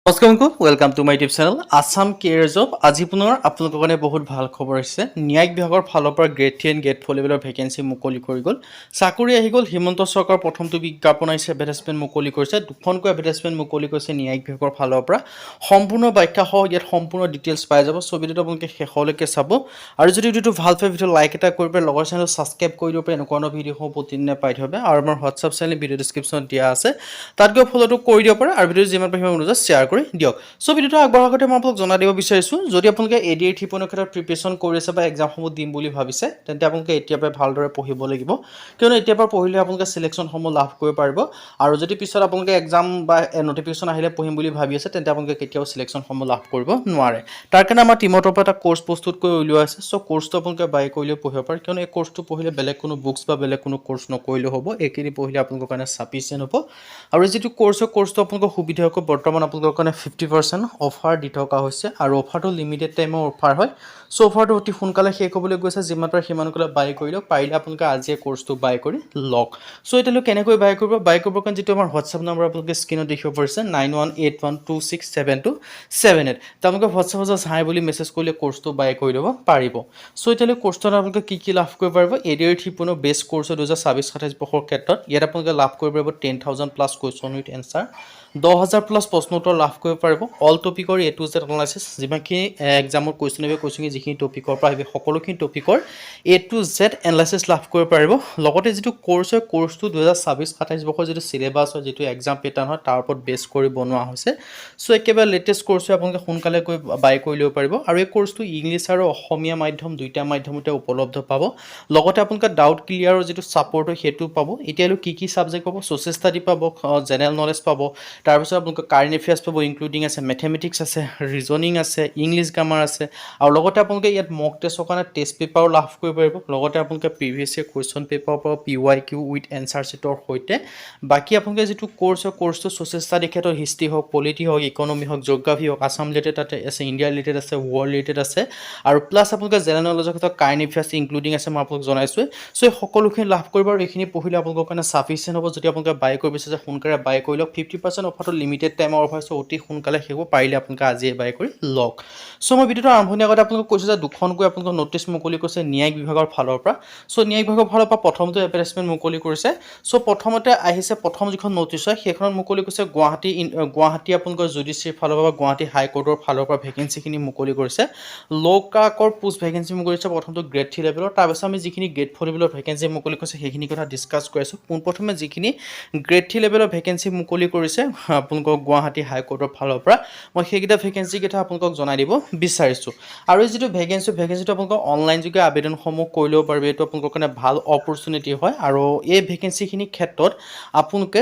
নমস্কাৰ uncle welcome to my YouTube channel Assam care job আজি পুনৰ আপোনালোকৰ কাৰণে বহুত ভাল খবৰ আহিছে ন্যায়িক বিভাগৰ ফালৰ পৰা গ্ৰেড 3 এণ্ড গ্ৰেড 4 লেভেলৰ ভেকেঞ্চি মুকলি কৰি গ'ল চাকৰি আহি গ'ল হিমন্ত চৰকাৰৰ প্ৰথমটো বিজ্ঞাপন আহিছে এডভাৰটাইজমেণ্ট মুকলি কৰিছে দুখনকৈ এডভাৰটাইজমেণ্ট মুকলি কৰিছে ন্যায়িক বিভাগৰ ফালৰ পৰা সম্পূৰ্ণ ব্যাখ্যা সহ ইয়াত সম্পূৰ্ণ ডিটেইলছ পাই যাব সো ভিডিওটো আপোনালোকে শেষলৈকে চাব আৰু যদি ভিডিওটো ভাল পায় ভিডিও লাইক এটা কৰি পেলাই লগৰ চেনেল ছাবস্ক্ৰাইব কৰি দিব পাৰে এনেকুৱা ভিডিঅ'সমূহ প্ৰতিদিনে পাই থাকিব আৰু আমাৰ হোৱাটছআপ চেনেল ভিডিও ডেছক্ৰিপশ্যনত দিয়া আছে তাত গৈ ফলোটো কৰি দিব পাৰে আৰু ভিডিও যিমান পাৰে সিমান অনুযায়ী শ্বেয়াৰ কৰি দিয়ক সো ভিডিওটো আগবঢ়াৰ আগতে মই আপোনাক জনাই দিব বিচাৰিছোঁ যদি আপোনালোকে এডিআৰ থিপনৰ ক্ষেত্ৰত প্ৰিপাৰেশ্যন কৰি আছে বা এক্সামসমূহ দিম বুলি ভাবিছে তেন্তে আপোনালোকে এতিয়াৰ পৰা ভালদৰে পঢ়িব লাগিব কিয়নো এতিয়াৰ পৰা পঢ়িলে আপোনালোকে সিলেকশ্যনসমূহ লাভ কৰিব পাৰিব আৰু যদি পিছত আপোনালোকে এক্সাম বা নটিফিকেশ্যন আহিলে পঢ়িম বুলি ভাবি আছে তেন্তে আপোনালোকে কেতিয়াও সিলেকশ্যনসমূহ লাভ কৰিব নোৱাৰে তাৰ কাৰণে আমাৰ টিমৰ পৰা এটা কোৰ্ছ প্ৰস্তুত কৰি উলিওৱা আছে সো কোৰ্ছটো আপোনালোকে বাই কৰিলে পঢ়িব পাৰে কিয়নো এই কোৰ্ছটো পঢ়িলে বেলেগ কোনো বুকছ বা বেলেগ কোনো কোৰ্ছ নকৰিলেও হ'ব এইখিনি পঢ়িলে আপোনালোকৰ কাৰণে সাফিচিয়েন্ট হ'ব আৰু যিটো কোৰ্ছটো আপোনালোকৰ সুবিধা হ'ব বৰ্তমান আপোনালোকৰ কাৰণে 50% অফাৰ দি থকা হৈছে আৰু অফাৰটো লিমিটেড টাইমৰ অফাৰ হয় সো অফাৰটো অতি সোনকালে শেষ হ'বলৈ গৈছে যিমান পাৰে সিমানকলে বাই কৰি লওক পাৰিলে আপোনালোকে আজিয়ে কোৰ্ছটো বাই কৰি লওক সো এতিয়ালৈ কেনেকৈ বাই কৰিবৰ কাৰণে যিটো আমাৰ হোৱাটছআপ নম্বৰ আপোনালোকে স্ক্ৰীনত দেখিব পাৰিছে 9181267278 আপোনালোকে হোৱাটছআপত জাষ্ট হাই বুলি মেছেজ কৰিলে কোৰ্ছটো বাই কৰি ল'ব পাৰিব সো এতিয়ালৈ কোৰ্ছটো আপোনালোকে কি লাভ কৰিব পাৰিব এডিআৰ থিপনৰ বেষ্ট কোৰ্ছ 2026-27 বৰ্ষৰ ক্ষেত্ৰত ইয়াত আপোনালোকে লাভ কৰিব পাৰিব 10,000 plus question with answer 10,000 plus প্ৰশ্ন উত্তৰ লাভ কৰিব পাৰিব all টপিকৰ A to Z analysis যিমানখিনি এক্সামৰ কুৱেশ্যন আহিব কুৱেশ্যন যিখিনি টপিকৰ পৰা আহিব সকলোখিনি টপিকৰ এ টু জেড এনালাইচিছ লাভ কৰিব পাৰিব লগতে যিটো কোৰ্ছ হয় কোৰ্ছটো 2026-27 বৰ্ষৰ যিটো সিলেবাছ হয় যিটো এক্সাম পেটাৰ্ণ হয় তাৰ ওপৰত বেছ কৰি বনোৱা হৈছে সো একেবাৰে লেটেষ্ট কোৰ্ছ হয় আপোনালোকে সোনকালে গৈ বাই কৰি ল'ব পাৰিব আৰু এই কোৰ্ছটো ইংলিছ আৰু অসমীয়া মাধ্যম দুইটা মাধ্যমতে উপলব্ধ পাব লগতে আপোনালোকে ডাউট ক্লিয়াৰৰ যিটো ছাপোৰ্ট হয় সেইটো পাব এতিয়ালৈ কি ছাবজেক্ট পাব ছ'চিয়েল ষ্টাডি পাব জেনেৰেল নলেজ পাব তাৰপিছত আপোনালোকে কাৰেণ্ট এফেয়াৰ্ছ পাব ইনক্লুডিং আছে মেথমেটিক্স আছে ৰিজনিং আছে ইংলিছ গ্ৰামাৰ আছে আৰু লগতে আপোনালোকে ইয়াত মক টেষ্টৰ কাৰণে টেষ্ট পেপাৰো লাভ কৰিব পাৰিব লগতে আপোনালোকে প্ৰিভিয়াছ ইয়েৰ কুৱেশ্যন পেপাৰৰ পৰা PYQ উইথ এনচাৰ শ্বীটৰ সৈতে বাকী আপোনালোকে যিটো কোৰ্ছ হয় কোৰ্ছটো ছ'চিয়েল ষ্টাডি ক্ষেত্ৰত হিষ্ট্ৰী হওক পলিটি হওক ইকনমি হওক জিঅ'গ্ৰাফী হওক আছাম ৰিলেটেড তাতে আছে ইণ্ডিয়া ৰিলেটেড আছে ৱৰ্ল্ড ৰিলেটেড আছে আৰু প্লাছ আপোনালোকে জেনেৰেল নলেজৰ ক্ষেত্ৰত কাৰেণ্ট এফেয়াৰ্ছ ইনক্লুডিং আছে মই আপোনালোক জনাইছোঁ সো এই সকলোখিনি লাভ কৰিব আৰু এইখিনি পঢ়িলে আপোনালোকৰ কাৰণে সাফিচিয়েন্ট হ'ব যদি আপোনালোকে বাই কৰিব বিচাৰে সোনকালে বাই কৰি লওক 50% অফাৰটো লিমিটেড টাইমৰ অফাৰ সো অতি সোনকালে শেষ হ'ব পাৰিলে আপোনালোকে আজিয়ে বাই কৰি লওক সো মই ভিডিওটো আৰম্ভণিৰ আগতে আপোনালোকক কৈছোঁ যে দুখনকৈ আপোনালোকৰ নটিছ মুকলি কৰিছে ন্যায়িক বিভাগৰ ফালৰ পৰা সো ন্যায়িক বিভাগৰ ফালৰ পৰা প্ৰথমটো এডভাৰটাইজমেণ্ট মুকলি কৰিছে সো প্ৰথমতে আহিছে প্ৰথম যিখন নটিছ হয় সেইখনত মুকলি কৰিছে গুৱাহাটী আপোনালোকৰ জুডিচিয়াৰী ফালৰ পৰা গুৱাহাটী হাইকোৰ্টৰ ফালৰ পৰা ভেকেঞ্চিখিনি মুকলি কৰিছে ল' ক্লাৰ্কৰ পোষ্ট ভেকেঞ্চি মুকলি কৰিছে প্ৰথমটো গ্ৰেড 3 লেভেলৰ তাৰপিছত আমি যিখিনি গ্ৰেড 4 লেভেলৰ ভেকেঞ্চি মুকলি কৰিছে সেইখিনি কথা ডিছকাছ কৰি আছোঁ পোনপ্ৰথমে যিখিনি গ্ৰেড 3 লেভেলৰ ভেকেঞ্চি মুকলি কৰিছে আপোনালোকৰ গুৱাহাটী হাইকোৰ্টৰ ফালৰ পৰা মই সেইকেইটা ভেকেঞ্চি কেইটা আপোনালোকক জনাই দিব বিচাৰিছোঁ আৰু এই যিটো ভেকেঞ্চিটো আপোনালোকৰ অনলাইন যোগে আবেদনসমূহ কৰি ল'ব পাৰিব এইটো আপোনালোকৰ কাৰণে ভাল অপৰচুনিটি হয় আৰু এই ভেকেঞ্চিখিনিৰ ক্ষেত্ৰত আপোনালোকে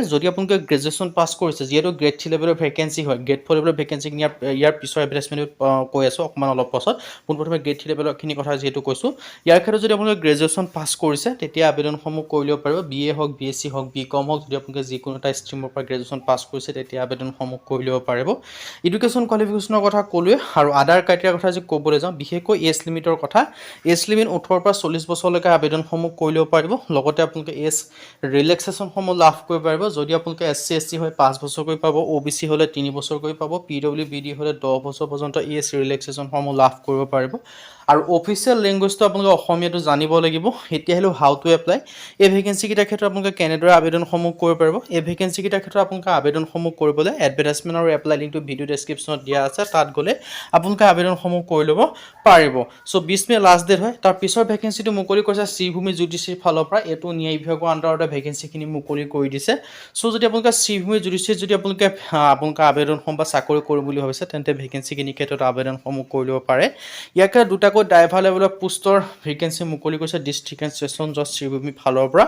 গ্ৰেজুৱেশ্যন পাছ কৰিছে যিহেতু গ্ৰেড 3 লেভেলৰ ভেকেঞ্চি হয় গ্ৰেড 4 লেভেলৰ ভেকেঞ্চিখিনি ইয়াৰ পিছৰ এডভাৰটাইজমেণ্ট কৈ আছোঁ অকণমান অলপ পাছত পোনপ্ৰথমে গ্ৰেড 3 লেভেলৰখিনি কথা যিহেতু কৈছোঁ ইয়াৰ ক্ষেত্ৰত যদি আপোনালোকে গ্ৰেজুৱেশ্যন পাছ কৰিছে তেতিয়া আবেদনসমূহ কৰি ল'ব পাৰিব BA হওক BSc হওক BCom হওক যদি আপোনালোকে যিকোনো এটা ষ্ট্ৰীমৰ পৰা গ্ৰেজুৱেশ্যন পাছ কৰিছে তেতিয়া আবেদনসমূহ কৰি ল'ব পাৰিব এডুকেশ্যন কোৱালিফিকেশ্যনৰ কথা ক'লোৱে আৰু আদাৰ ক্ৰাইটেৰিয়াৰ কথা যদি ক'বলৈ যাওঁ বিশেষকৈ এজ লিমিটৰ কথা এজ লিমিট 18 পৰা 40 বছৰলৈকে আবেদনসমূহ কৰি ল'ব পাৰিব লগতে আপোনালোকে এজ ৰিলেক্সেশ্যনসমূহ লাভ কৰিব পাৰিব যদি আপোনালোকে SC ST হয় 5 বছৰকৈ পাব OBC হ'লে 3 বছৰকৈ পাব PWBD হ'লে 10 বছৰ পৰ্যন্ত এজ ৰিলেক্সেশ্যনসমূহ লাভ কৰিব পাৰিব আৰু অফিচিয়েল লেংগুৱেজটো আপোনালোকে অসমীয়াটো জানিব লাগিব এতিয়া হ'লেও হাউ টু এপ্লাই এই ভেকেঞ্চিকেইটাৰ ক্ষেত্ৰত আপোনালোকে কেনেদৰে আবেদনসমূহ কৰিব পাৰিব এই ভেকেঞ্চিকেইটাৰ ক্ষেত্ৰত আপোনালোকে আবেদনসমূহ কৰিবলৈ এডভাৰটাইজমেণ্ট আৰু এপ্লাই লিংকটো ভিডিও ডেছক্ৰিপশ্যনত দিয়া আছে তাত গ'লে আপোনালোকে আবেদনসমূহ কৰি ল'ব পাৰিব সো 20 মে লাষ্ট ডেট হয় তাৰ পিছৰ ভেকেঞ্চিটো মুকলি কৰিছে শ্ৰীভূমি জুডিচিয়াৰী ফালৰ পৰা এইটো ন্যায় বিভাগৰ আণ্ডাৰতে ভেকেঞ্চিখিনি মুকলি কৰি দিছে সো যদি আপোনালোকে শ্ৰীভূমি জুডিচিয়াৰী যদি আপোনালোকে আবেদনসমূহ বা চাকৰি কৰিম বুলি ভাবিছে তেন্তে ভেকেঞ্চিখিনিৰ ক্ষেত্ৰত আবেদনসমূহ কৰি ল'ব পাৰে ইয়াকে দুটাকৈ ড্ৰাইভাৰ লেভেলৰ পোষ্টৰ ভেকেঞ্চি মুকলি কৰিছে ডিষ্ট্ৰিক্ট এণ্ড ছেছন জজ শ্ৰীভূমি ফালৰ পৰা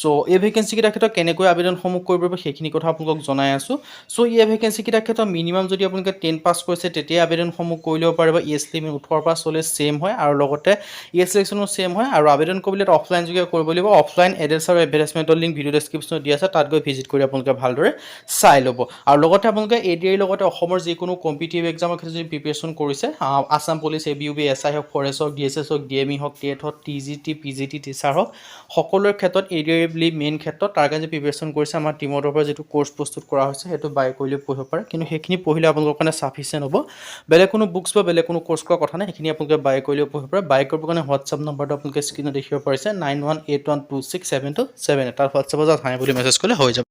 সো এই ভেকেঞ্চিকেইটাৰ ক্ষেত্ৰত কেনেকৈ আবেদনসমূহ কৰিব পাৰিব সেইখিনি কথা আপোনালোকক জনাই আছোঁ সো এই ভেকেঞ্চিকেইটাৰ ক্ষেত্ৰত মিনিমাম যদি আপোনালোকে 10 পাছ কৰিছে তেতিয়া আবেদনসমূহ কৰি ল'ব পাৰিব এজ লিমিট 18 পৰা 40 ছেম হয় আৰু লগতে এজ ছিলেকশ্যনো ছেম হয় আৰু আবেদন কৰিবলৈ অফলাইন যোগে কৰিব লাগিব অফলাইন এড্ৰেছ আৰু এডভাৰটাইজমেণ্টৰ লিংক ভিডিও ডেছক্ৰিপশ্যনত দিয়া আছে তাত গৈ ভিজিট কৰি আপোনালোকে ভালদৰে চাই ল'ব আৰু লগতে আপোনালোকে ADR লগতে অসমৰ যিকোনো কম্পিটিটিভ এক্সামৰ ক্ষেত্ৰত যদি প্ৰিপেৰেশ্যন কৰিছে আছাম পুলিচ ABUB SI হওক ফৰেষ্ট হওক DSS হওক DME হওক টেট হওক TGT PGT টিচাৰ হওক সকলোৰে ক্ষেত্ৰত এৰিয়াবলি মেইন ক্ষেত্ৰত তাৰ কাৰণে প্ৰিপেৰেশ্যন কৰিছে আমাৰ টিমৰ পৰা যিটো কোৰ্চ প্ৰস্তুত কৰা হৈছে সেইটো বাই কৰিলে পঢ়িব পাৰে কিন্তু সেইখিনি পঢ়িলে আপোনালোকৰ কাৰণে ছাফিচিয়েণ্ট হ'ব বেলেগ কোনো বুকছ বা বেলেগ কোনো কোৰ্চ কৰা কথা নাই সেইখিনি আপোনালোকে বাই কৰিলেও পঢ়িব পাৰে বাই কৰিবৰ কাৰণে হোৱাটছআপ নম্বৰটো আপোনালোকে স্ক্ৰীণত দেখিব পাৰিছে 9181267278 তাৰ হোৱাটছআপত হাই বুলি মেছেজ কৰিলে হৈ যাব